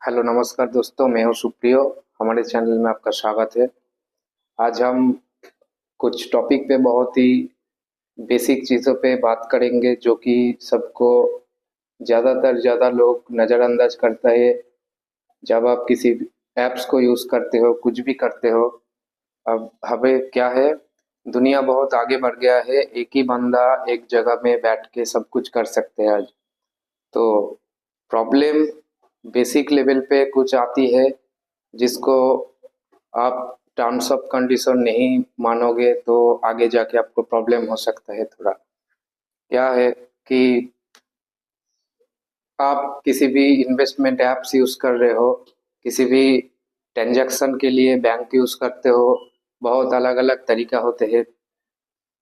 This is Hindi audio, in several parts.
हेलो नमस्कार दोस्तों, मैं हूं सुप्रियो। हमारे चैनल में आपका स्वागत है। आज हम कुछ टॉपिक पे बहुत ही बेसिक चीज़ों पे बात करेंगे जो कि सबको ज़्यादा लोग नज़रअंदाज करता है। जब आप किसी ऐप्स को यूज़ करते हो, कुछ भी करते हो। अब हमें क्या है, दुनिया बहुत आगे बढ़ गया है। एक ही बंदा एक जगह में बैठ के सब कुछ कर सकते हैं आज। तो प्रॉब्लम बेसिक लेवल पे कुछ आती है जिसको आप टर्म्स ऑफ कंडीशन नहीं मानोगे तो आगे जाके आपको प्रॉब्लम हो सकता है थोड़ा। क्या है कि आप किसी भी इन्वेस्टमेंट ऐप्स यूज़ कर रहे हो, किसी भी ट्रांजैक्शन के लिए बैंक यूज़ करते हो, बहुत अलग अलग तरीका होते हैं।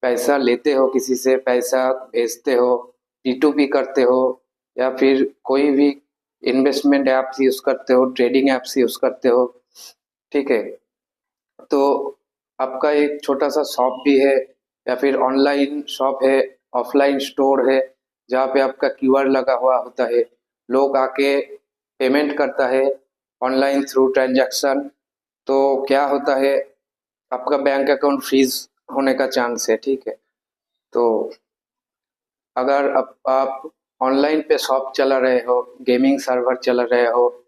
पैसा लेते हो, किसी से पैसा भेजते हो, P2P करते हो, या फिर कोई भी इन्वेस्टमेंट ऐप्स यूज़ करते हो, ट्रेडिंग ऐप्स यूज़ करते हो। ठीक है, तो आपका एक छोटा सा शॉप भी है, या फिर ऑनलाइन शॉप है, ऑफलाइन स्टोर है, जहाँ पे आपका क्यूआर लगा हुआ होता है। लोग आके पेमेंट करता है ऑनलाइन थ्रू ट्रांजैक्शन। तो क्या होता है, आपका बैंक अकाउंट फ्रीज होने का चांस है। ठीक है, तो अगर आप ऑनलाइन पे शॉप चला रहे हो, गेमिंग सर्वर चला रहे हो,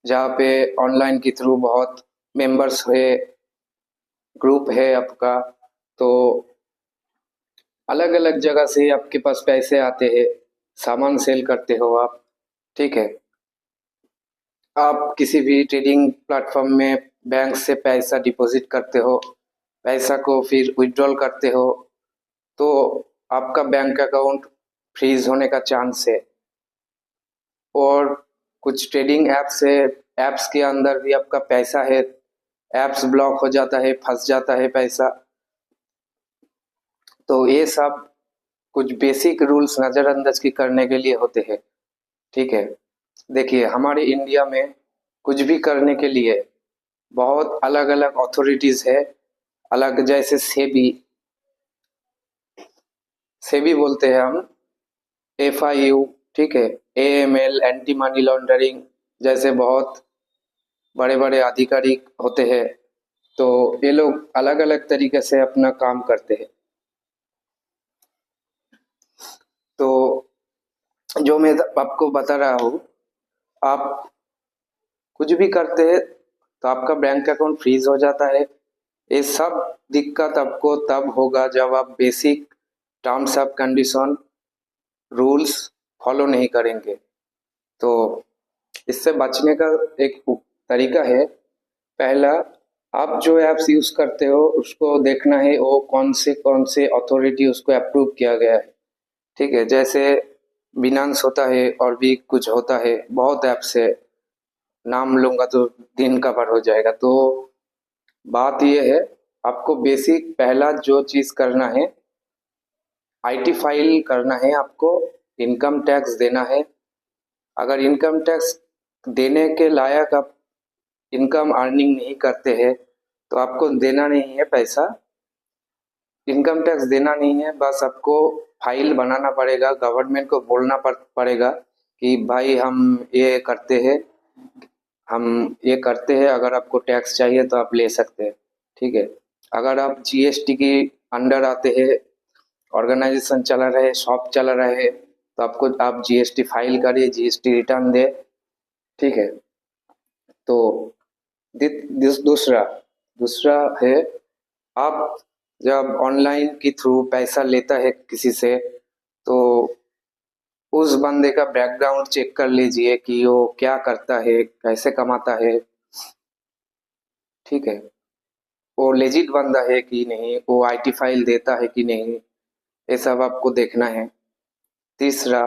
जहाँ पे ऑनलाइन के थ्रू बहुत मेंबर्स है, ग्रुप है आपका, तो अलग अलग जगह से आपके पास पैसे आते हैं, सामान सेल करते हो आप। ठीक है, आप किसी भी ट्रेडिंग प्लेटफॉर्म में बैंक से पैसा डिपॉजिट करते हो, पैसा को फिर विड्रॉल करते हो, तो आपका बैंक अकाउंट फ्रीज होने का चांस है। और कुछ ट्रेडिंग ऐप्स है, ऐप्स के अंदर भी आपका पैसा है, ऐप्स ब्लॉक हो जाता है, फंस जाता है पैसा। तो ये सब कुछ बेसिक रूल्स नज़रअंदाज की करने के लिए होते हैं। ठीक है, देखिए हमारे इंडिया में कुछ भी करने के लिए बहुत अलग अलग अथॉरिटीज़ है। अलग जैसे सेबी, सेबी बोलते हैं हम, FIU, ठीक है, AML, एंटी मनी लॉन्ड्रिंग, जैसे बहुत बड़े बड़े आधिकारिक होते हैं। तो ये लोग अलग अलग तरीके से अपना काम करते हैं। तो जो मैं आपको बता रहा हूँ, आप कुछ भी करते हैं तो आपका बैंक अकाउंट फ्रीज हो जाता है। ये सब दिक्कत आपको तब होगा जब आप basic terms of condition, rules follow नहीं करेंगे। तो इससे बचने का एक तरीका है। पहला, आप जो ऐप्स यूज़ करते हो उसको देखना है वो कौन से अथॉरिटी उसको अप्रूव किया गया है। ठीक है, जैसे बिनांस होता है और भी कुछ होता है, बहुत ऐप्स है, नाम लूंगा तो दिन कवर हो जाएगा। तो बात ये है, आपको बेसिक पहला जो चीज़ करना है, IT फाइल करना है आपको, इनकम टैक्स देना है। अगर इनकम टैक्स देने के लायक आप इनकम अर्निंग नहीं करते हैं तो आपको देना नहीं है पैसा, इनकम टैक्स देना नहीं है। बस आपको फाइल बनाना पड़ेगा, गवर्नमेंट को बोलना पड़ेगा कि भाई हम ये करते हैं, अगर आपको टैक्स चाहिए तो आप ले सकते हैं। ठीक है, अगर आप GST की अंडर आते हैं, ऑर्गेनाइजेशन चला रहे, शॉप चला रहे, तो आपको आप GST फाइल करिए, GST रिटर्न दे। ठीक है, तो दूसरा दूसरा है, आप जब ऑनलाइन के थ्रू पैसा लेता है किसी से, तो उस बंदे का बैकग्राउंड चेक कर लीजिए कि वो क्या करता है, कैसे कमाता है। ठीक है, वो लेजिट बंदा है कि नहीं, वो IT फाइल देता है कि नहीं, ये सब आपको देखना है। तीसरा,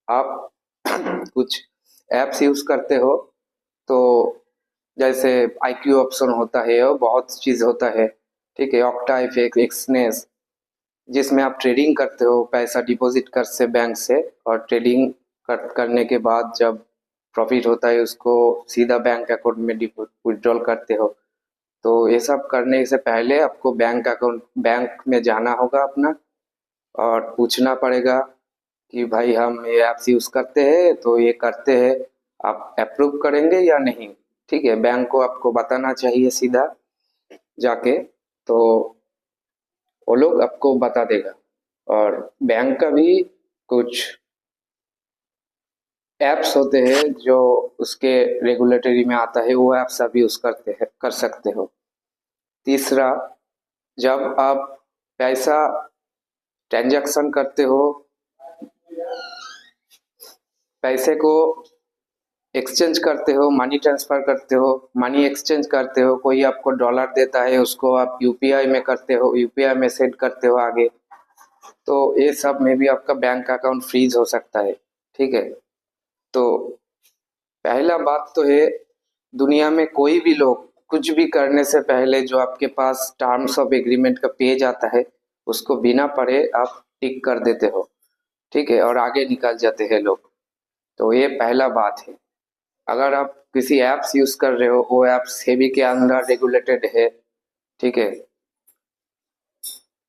आप कुछ ऐप्स यूज करते हो तो जैसे IQ ऑप्शन होता है और बहुत चीज होता है। ठीक है, ऑक्टा, FX, एक्सनेस, जिसमें आप ट्रेडिंग करते हो, पैसा डिपॉजिट कर से बैंक से, और ट्रेडिंग करने के बाद जब प्रॉफिट होता है उसको सीधा बैंक अकाउंट में विड्रॉल करते हो। तो ये सब करने से पहले आपको बैंक में जाना होगा अपना, और पूछना पड़ेगा कि भाई हम ये ऐप्स यूज़ करते हैं तो ये करते हैं, आप अप्रूव करेंगे या नहीं। ठीक है, बैंक को आपको बताना चाहिए सीधा जाके, तो वो लोग आपको बता देगा। और बैंक का भी कुछ ऐप्स होते हैं जो उसके रेगुलेटरी में आता है, वो ऐप्स आप यूज कर सकते हो। तीसरा, जब आप पैसा ट्रांजैक्शन करते हो, पैसे को एक्सचेंज करते हो, मनी ट्रांसफर करते हो, मनी एक्सचेंज करते हो, कोई आपको डॉलर देता है उसको आप यूपीआई में करते हो, यूपीआई में सेंड करते हो आगे, तो ये सब में भी आपका बैंक अकाउंट फ्रीज हो सकता है। ठीक है, तो पहला बात तो है, दुनिया में कोई भी लोग कुछ भी करने से पहले जो आपके पास टर्म्स ऑफ एग्रीमेंट का पेज आता है उसको बिना पढ़े आप टिक कर देते हो। ठीक है, और आगे निकल जाते हैं लोग। तो ये पहला बात है। अगर आप किसी ऐप्स यूज कर रहे हो, वो ऐप सेबी के अंदर रेगुलेटेड है। ठीक है,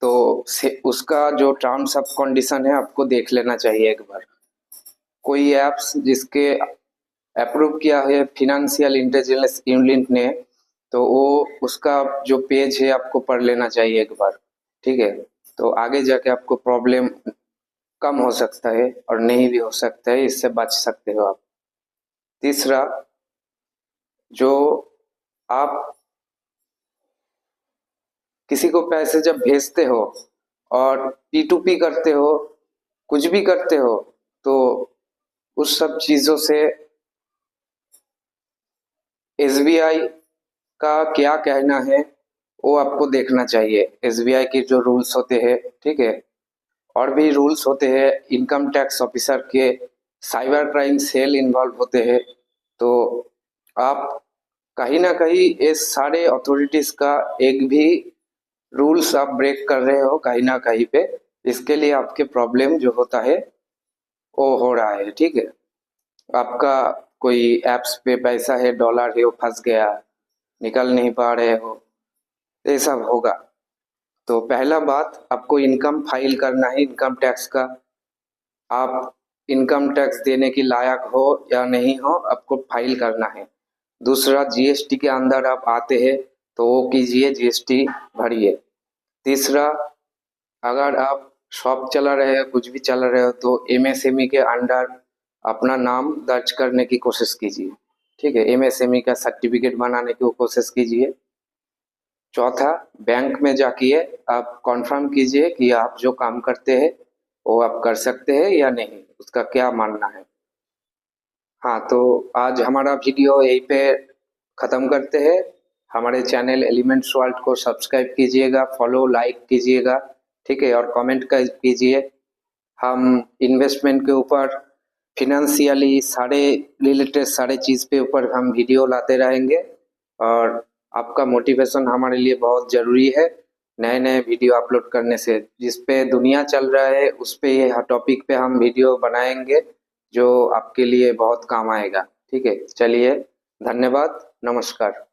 तो उसका जो टर्म्स ऑफ कंडीशन है आपको देख लेना चाहिए एक बार। कोई ऐप्स जिसके अप्रूव किया है फिनेंशियल इंटेलिजेंस यूनिट ने, तो वो उसका जो पेज है आपको पढ़ लेना चाहिए एक बार। ठीक है, तो आगे जाके आपको प्रॉब्लम कम हो सकता है और नहीं भी हो सकता है, इससे बच सकते हो आप। तीसरा, जो आप किसी को पैसे जब भेजते हो और P2P करते हो, कुछ भी करते हो, तो उस सब चीजों से SBI का क्या कहना है वो आपको देखना चाहिए। SBI के जो रूल्स होते हैं, ठीक है, और भी रूल्स होते हैं, इनकम टैक्स ऑफिसर के, साइबर क्राइम सेल इन्वॉल्व होते हैं। तो आप कहीं ना कहीं इस सारे अथॉरिटीज का एक भी रूल्स आप ब्रेक कर रहे हो कहीं ना कहीं पे, इसके लिए आपके प्रॉब्लम जो होता है वो हो रहा है। ठीक है, आपका कोई एप्स पे पैसा है, डॉलर है, वो फंस गया, निकल नहीं पा रहे हो, ये सब होगा। तो पहला बात, आपको इनकम फाइल करना है इनकम टैक्स का। आप इनकम टैक्स देने के लायक हो या नहीं हो, आपको फाइल करना है। दूसरा, जीएसटी के अंदर आप आते हैं तो वो कीजिए, जीएसटी भरिए। तीसरा, अगर आप शॉप चला रहे हो, कुछ भी चला रहे हो, तो एमएसएमई के अंडर अपना नाम दर्ज करने की कोशिश कीजिए। ठीक है, एमएसएमई का सर्टिफिकेट बनाने की कोशिश कीजिए। चौथा, बैंक में जाके आप कंफर्म कीजिए कि आप जो काम करते हैं वो आप कर सकते हैं या नहीं, उसका क्या मानना है। हाँ, तो आज हमारा वीडियो यहीं पे ख़त्म करते हैं। हमारे चैनल एलिमेंट्स वर्ल्ड को सब्सक्राइब कीजिएगा, फॉलो लाइक कीजिएगा। ठीक है, और कमेंट कर कीजिए। हम इन्वेस्टमेंट के ऊपर, फिनेंशियली सारे रिलेटेड सारे चीज़ पे ऊपर हम वीडियो लाते रहेंगे, और आपका मोटिवेशन हमारे लिए बहुत ज़रूरी है। नए नए वीडियो अपलोड करने से, जिस पे दुनिया चल रहा है उस पे, ये टॉपिक पे हम वीडियो बनाएंगे जो आपके लिए बहुत काम आएगा। ठीक है, चलिए, धन्यवाद, नमस्कार।